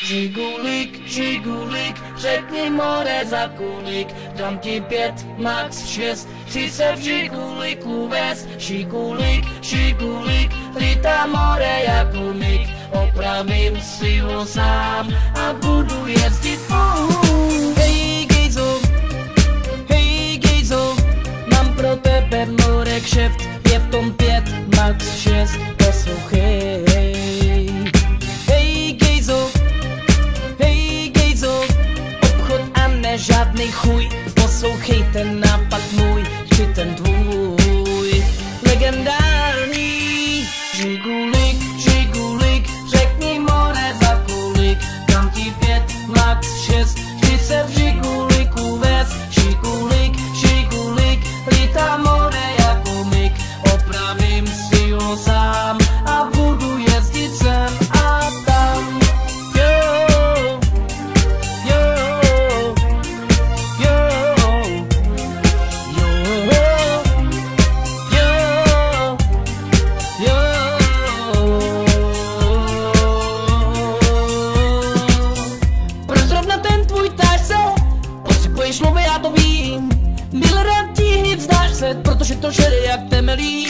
Žigulik, žigulik, řekni more za kulik, dám ti 5, max 6, chci se v žiguliku vést. Žigulik, žigulik, lítá more jako mig, opravím si ho sám a budu jezdit. Hej gejzo, mám pro tebe more kšeft, je v tom 5, max 6, poslouchej. Žádnej chuj, poslouchej ten nápad můj, chci ten tvůj legendární. Žigulik, žigulik, řekni more za kulik, dám ti 5, max 6, chci se v žiguliku vést. Žigulik, žigulik, lítá more jako mig, opravím si ho sám a budu jezdit sem a tam. Mluvě, já to vím, milé ti hned vzdáš se, protože to žere jak temelí.